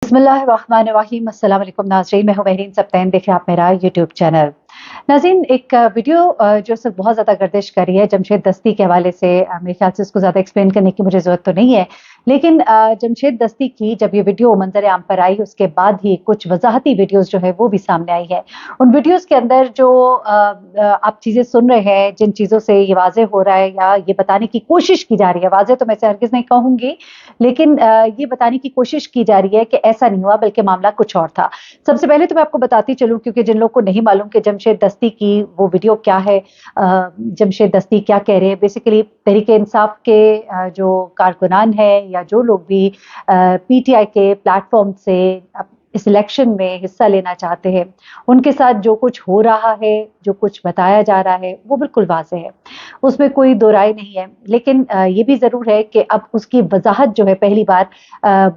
बिस्मिल्लाहिर्रहमानिर्रहीम। अस्सलाम वालेकुम नाज़रीन, मैं हूं महरीन सब्तैन, देखें आप मेरा यूट्यूब चैनल। नाज़रीन, एक वीडियो जो सब बहुत ज़्यादा गर्दिश कर रही है जमशेद दस्ती के हवाले से। मेरे ख्याल से इसको ज़्यादा एक्सप्लेन करने की मुझे ज़रूरत तो नहीं है, लेकिन जमशेद दस्ती की जब ये वीडियो मंजर आम पर आई उसके बाद ही कुछ वजाहती वीडियोज़ जो है वो भी सामने आई है। उन वीडियोज़ के अंदर जो आप चीज़ें सुन रहे हैं, जिन चीज़ों से ये वाज़ेह हो रहा है या ये बताने की कोशिश की जा रही है, वाज़ेह तो मैं इसे हरगिज़ नहीं कहूँगी, लेकिन ये बताने की कोशिश की जा रही है कि ऐसा नहीं हुआ बल्कि मामला कुछ और था। सबसे पहले तो मैं आपको बताती चलूं, क्योंकि जिन लोगों को नहीं मालूम कि जमशेद दस्ती की वो वीडियो क्या है, जमशेद दस्ती क्या कह रहे हैं। बेसिकली तहरीक इंसाफ के जो कारकुनान है या जो लोग भी पीटीआई के प्लेटफॉर्म से इस इलेक्शन में हिस्सा लेना चाहते हैं, उनके साथ जो कुछ हो रहा है, जो कुछ बताया जा रहा है, वो बिल्कुल वाज़ेह है, उसमें कोई दो राय नहीं है। लेकिन ये भी ज़रूर है कि अब उसकी वजाहत जो है पहली बार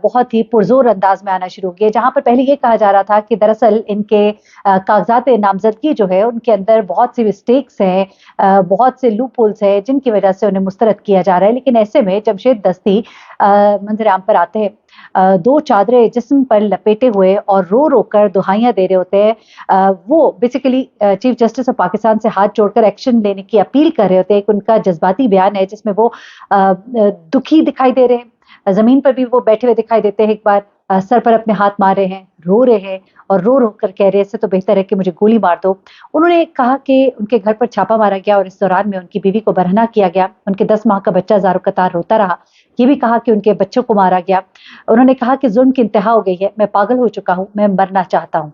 बहुत ही पुरजोर अंदाज में आना शुरू हो गया। जहाँ पर पहले ये कहा जा रहा था कि दरअसल इनके कागजात नामजदगी जो है उनके अंदर बहुत सी मिस्टेक्स हैं, बहुत से लूप होल्स हैं जिनकी वजह से उन्हें मुस्तरद किया जा रहा है। लेकिन ऐसे में जमशेद दस्ती मंजर आम पर आते हैं, दो चादरें जिस्म पर लपेटे हुए और रो रो कर दुहाइयां दे रहे होते हैं। वो basically chief justice of Pakistan से हाथ जोड़कर एक्शन लेने की अपील कर रहे होते हैं। एक उनका जज्बाती बयान है जिसमें वो दुखी दिखाई दे रहे हैं, जमीन पर भी वो बैठे हुए दिखाई देते हैं, एक बार सर पर अपने हाथ मार रहे हैं, रो रहे हैं और रो रो कर कह रहे हैं इससे तो बेहतर है कि मुझे गोली मार दो। उन्होंने कहा कि उनके घर पर छापा मारा गया और इस दौरान में उनकी बीवी को बरहना किया गया, उनके 10 माह का बच्चा ज़ारो कतार रोता रहा। ये भी कहा कि उनके बच्चों को मारा गया। उन्होंने कहा कि जुल्म की इंतहा हो गई है, मैं पागल हो चुका हूँ, मैं मरना चाहता हूँ।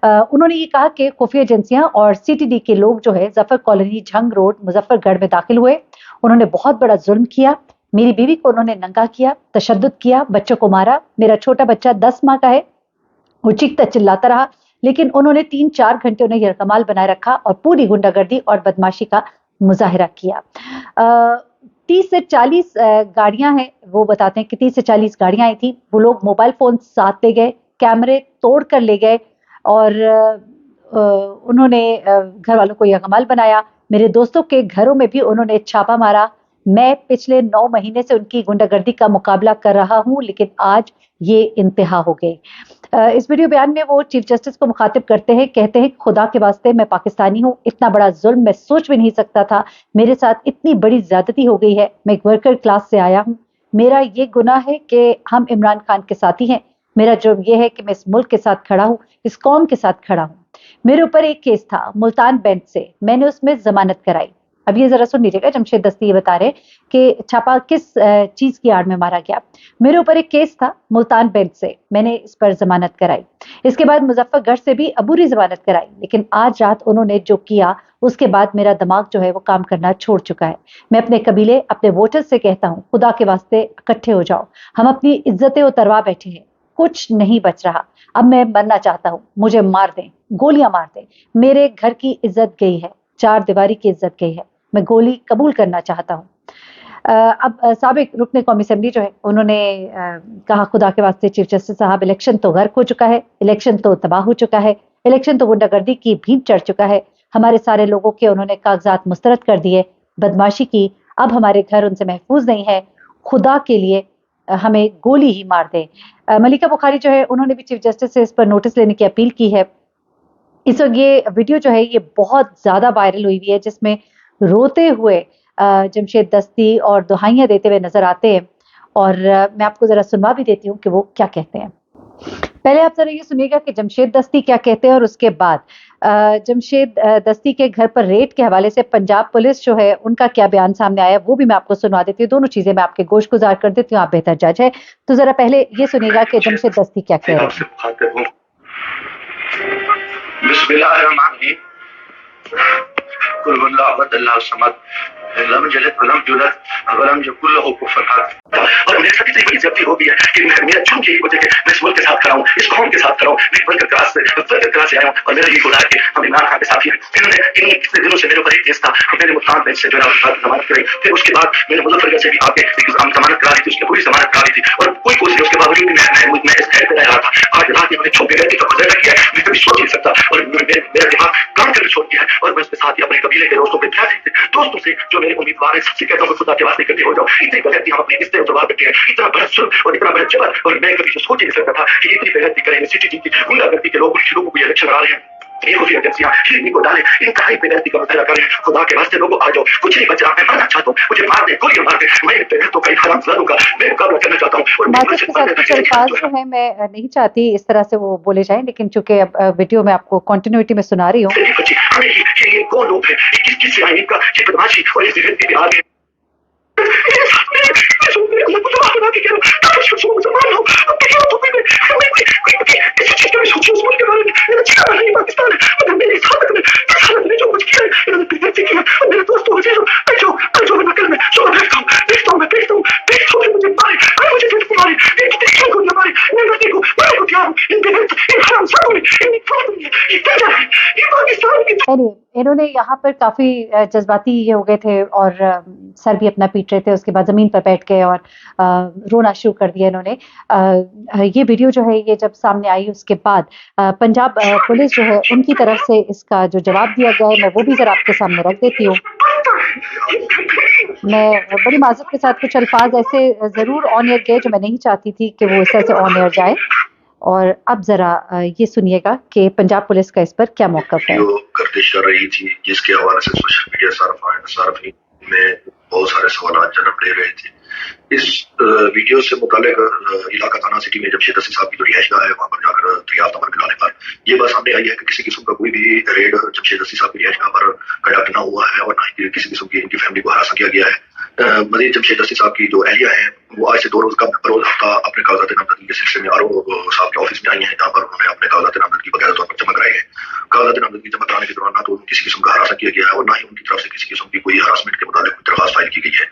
उन्होंने ये कहा कि खुफिया एजेंसियां और सीटीडी के लोग जो है जफर कॉलोनी, झंग रोड, मुजफ्फरगढ़ में दाखिल हुए। उन्होंने बहुत बड़ा जुल्म किया, मेरी बीवी को उन्होंने नंगा किया, तशद्दुद किया, बच्चों को मारा। मेरा छोटा बच्चा 10 माह का है, वो चीखता चिल्लाता रहा, लेकिन उन्होंने 3-4 घंटे उन्हें यरगमाल बनाए रखा और पूरी गुंडागर्दी और बदमाशी का मुजाहिरा किया। 30 से 40 गाड़ियां हैं, वो बताते हैं कि 30 से 40 गाड़ियां आई थी। वो लोग मोबाइल फोन साथ ले गए, कैमरे तोड़ कर ले गए और उन्होंने घर वालों को यरगमाल बनाया। मेरे दोस्तों के घरों में भी उन्होंने छापा मारा। मैं पिछले 9 महीने से उनकी गुंडागर्दी का मुकाबला कर रहा हूं, लेकिन आज ये इंतहा हो गई। इस वीडियो बयान में वो चीफ जस्टिस को मुखातिब करते हैं, कहते हैं खुदा के वास्ते मैं पाकिस्तानी हूँ, इतना बड़ा जुल्म मैं सोच भी नहीं सकता था, मेरे साथ इतनी बड़ी ज्यादती हो गई है। मैं एक वर्कर क्लास से आया हूँ, मेरा ये गुनाह है कि हम इमरान खान के साथी हैं। मेरा जुर्म ये है कि मैं इस मुल्क के साथ खड़ा हूँ, इस कौम के साथ खड़ा हूँ। मेरे ऊपर एक केस था मुल्तान बेंच से, मैंने उसमें जमानत कराई। अब ये जरा सुन लीजिएगा, जमशेद दस्ती ये बता रहे कि छापा किस चीज की आड़ में मारा गया। मेरे ऊपर एक केस था मुल्तान बेंच से, मैंने इस पर जमानत कराई। इसके बाद मुजफ्फरगढ़ से भी अबूरी जमानत कराई, लेकिन आज रात उन्होंने जो किया उसके बाद मेरा दिमाग जो है वो काम करना छोड़ चुका है। मैं अपने कबीले, अपने वोटर्स से कहता हूँ, खुदा के वास्ते इकट्ठे हो जाओ, हम अपनी इज्जतें उतरवा बैठे हैं, कुछ नहीं बच रहा। अब मैं मरना चाहता हूँ, मुझे मार दें, गोलियां मार दें। मेरे घर की इज्जत गई है, चार दीवारी की इज्जत गई है, मैं गोली कबूल करना चाहता हूँ। अब साबिक रुकने कौमी असेंबली जो है उन्होंने कहा खुदा के वास्ते चीफ जस्टिस साहब, इलेक्शन तो गर्क हो चुका है, इलेक्शन तो तबाह हो चुका है, इलेक्शन तो गुंडागर्दी की भीड़ चढ़ चुका है। हमारे सारे लोगों के उन्होंने कागजात मुस्तरद कर दिए, बदमाशी की, अब हमारे घर उनसे महफूज नहीं है। खुदा के लिए हमें गोली ही मार दे। मलिका बुखारी जो है उन्होंने भी चीफ जस्टिस से इस पर नोटिस लेने की अपील की है। इस वक्त ये वीडियो जो है ये बहुत ज्यादा वायरल हुई हुई है, जिसमें रोते हुए जमशेद दस्ती और दुहाइयां देते हुए नजर आते हैं। और मैं आपको जरा सुनवा भी देती हूँ कि वो क्या कहते हैं। पहले आप जरा ये सुनिएगा कि जमशेद दस्ती क्या कहते हैं और उसके बाद जमशेद दस्ती के घर पर रेड के हवाले से पंजाब पुलिस जो है उनका क्या बयान सामने आया वो भी मैं आपको सुनवा देती हूँ। दोनों चीजें मैं आपके गोश गुजार कर देती हूँ, आप बेहतर जज है। तो जरा पहले ये सुनिएगा कि जमशेद दस्ती क्या कह रहे हैं। बिस्मिल्लाहिर्रहमानिर्रहीम। कुल हुवल्लाहु अहद अल्लाहु समद लम यलिद वलम यूलद वलम यकुल लहू कुफुवन अहद। और मेरे साथ इतनी बड़ी ज्यादती हो गई है कि मेरा जुर्म यही वजह है मैं इस मुल्क के साथ खड़ा हूँ, इस कौम के साथ खड़ा हूँ, मैं वर्कर क्लास से आया हूँ और मेरा ये गुनाह है कि हम इमरान खान के साथी हैं। इन्होंने कितने दिनों से मेरे ऊपर एक केस था, मैंने मुल्तान बेंच से जो है जमानत कराई, फिर उसके बाद मैंने मुजफ्फरगढ़ से भी आके एक जमानत करा दी थी, उसकी पूरी जमानत करा दी थी और कोई कोशिश नहीं, उसके बावजूद भी मैं इस खैर पे रह रहा था। आज रात इन्होंने छुपे करके तो गुजरा किया है, मैं कभी सोच नहीं सकता और मेरा दिमाग काम करना छोड़ दिया है। और मैं उसके साथ ही अपने कबीले के दोस्तों के दोस्तों से जो मेरे उम्मीदवार है सबसे कहता हूँ खुदा के वास्ते इकट्ठे हो जाओ। इतनी गलती हम अपनी रिश्ते उतरवा बैठे हैं, इतना बड़ा और इतना बेहतर, और मैं कभी सोच ही नहीं सकता था कि इतनी बेहतरी करेंगे सिटी की गुंडागर्दी के लोग, पुलिस लोगों को ये इलेक्शन आ रहे हैं, ये खुफिया एजेंसियां इनको डालें, इनका ही बेइज्जती का मुजाहरा करें। खुदा के वास्ते लोगों आ जाओ, कुछ नहीं बच रहा, मैं मरना चाहता हूँ, मुझे मार दे, गोलियां मार दे, मैं इन बेगैरतों का, इन हरामजादों का मैं मुकाबला करना चाहता हूँ। और माजिद के साथ कुछ अल्फाज जो है मैं नहीं चाहती इस तरह से वो बोले जाएं, लेकिन चूंकि अब वीडियो में आपको कंटिन्यूटी में सुना रही हूँ। ये कौन लोग हैं, ये किस से आए, इनका ये बदमाशी और ये जिंदगी में आ गए। इन्होंने यहाँ पर काफी जज्बाती ये हो गए थे और सर भी अपना पीट रहे थे, उसके बाद जमीन पर बैठ गए और रोना शुरू कर दिया इन्होंने। ये वीडियो जो है ये जब सामने आई उसके बाद पंजाब पुलिस जो है उनकी तरफ से इसका जो जवाब दिया गया है मैं वो भी जरा आपके सामने रख देती हूँ। मैं बड़ी माजूर के साथ कुछ अल्फाज ऐसे जरूर ऑन एयर गए जो मैं नहीं चाहती थी कि वो इस तरह से ऑन एयर जाए, और अब जरा ये सुनिएगा कि पंजाब पुलिस का इस पर क्या मौक़िफ़ है। गर्दिश कर रही थी जिसके हवाले से सोशल मीडिया सार्फिन में बहुत सारे सवाल जन्म ले रहे थे। इस वीडियो से मुतालिक इलाका थाना सिटी में जमशेद दस्ती साहब की जो रिहाइशगाह है वहाँ पर जाकर दरियाफ्त अमल मिलाने पर यह बात सामने आई है कि किसी किस्म का कोई भी रेड जमशेद दस्ती साहब की रिहाइशगाह पर कंडक्ट न हुआ है और न ही किसी किस्म की इनकी फैमिली को हरासा किया गया है। मजीद जमशेद दस्ती साहब की जो अहलिया है वो आज से 2 रोज का बरोज हफ्ता अपने कागजात नामजदगी के सिलसिले में आरओ साहब के ऑफिस में आई हैं, जहाँ पर उन्होंने अपने कागजात नामजदगी बगैर तौर पर जमा कराए हैं। कागजात नामजदगी जमा कराने के दौरान ना तो किसी किस्म का हरासा किया गया है और ना ही उनकी तरफ से किसी किस्म की कोई हरासमेंट के मुताबिक कोई दरखास्त फाइल की गई है।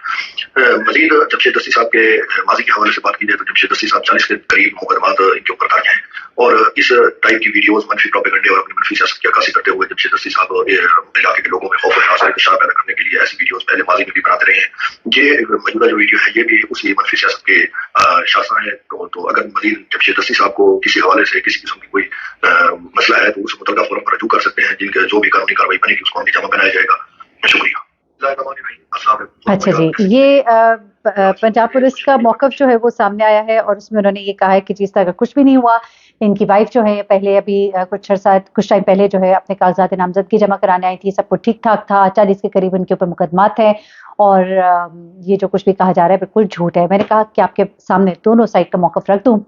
मजीद जमशेद दस्ती साहब के माजी के हवाले से बात की जाए तो जमशेद दस्ती साहब 40 के करीब मुकदमात इनके ऊपर दर्ज हैं और इस टाइप की वीडियोस मनफी प्रोपेगेंडे और अपनी मनफी सियासत की अक्कासी करते हुए जमशेद दस्ती साहब इलाके के लोगों में खौफ और हरास का इंतशार पैदा करने के लिए ऐसी वीडियोस पहले माजी में भी बनाते रहे हैं। ये मौजूदा जो वीडियो है ये भी उसी मनफी सियासत के शासन है। तो अगर मजीद जमशेद दस्ती साहब को किसी हवाले से किसी किस्म की कोई मसला है तो उस मुतलका फोरम पर रजू कर सकते हैं, जिनके जो भी कानूनी कार्रवाई बनेगी उसको अमली जमा बनाया जाएगा। शुक्रिया। अच्छा जी, ये पंजाब पुलिस का मौक़िफ़ जो है वो सामने आया है और उसमें उन्होंने ये कहा है कि जिस तरह कुछ भी नहीं हुआ। इनकी वाइफ जो है पहले अभी कुछ टाइम पहले जो है अपने कागजात नामजदगी जमा कराने आई थी, सब कुछ ठीक ठाक था। 40 के करीब उनके ऊपर मुकदमात हैं और ये जो कुछ भी कहा जा रहा है बिल्कुल झूठ है। मैंने कहा कि आपके सामने दोनों साइड का मौक़िफ़ रख दूं।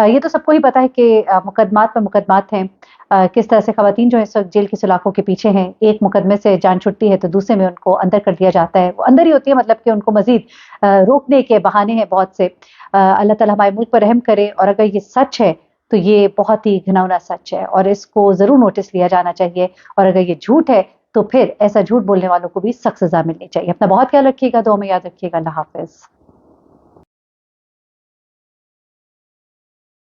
ये तो सबको ही पता है कि मुकदमात पर मुकदमात हैं, किस तरह से ख़वातीन जो है इस वक्त जेल की सलाखों के पीछे हैं। एक मुकदमे से जान छुटती है तो दूसरे में उनको अंदर कर दिया जाता है। वो अंदर ही होती है, मतलब कि उनको मजीद रोकने के बहाने हैं बहुत से। अल्लाह ताला हमारे मुल्क पर रहम करे, और अगर ये सच है तो ये बहुत ही घिनौना सच है और इसको ज़रूर नोटिस लिया जाना चाहिए, और अगर ये झूठ है तो फिर ऐसा झूठ बोलने वालों को भी सख्त सज़ा मिलनी चाहिए। अपना बहुत ख्याल रखिएगा, दुआ में याद रखिएगा। अल्लाह हाफ़िज़।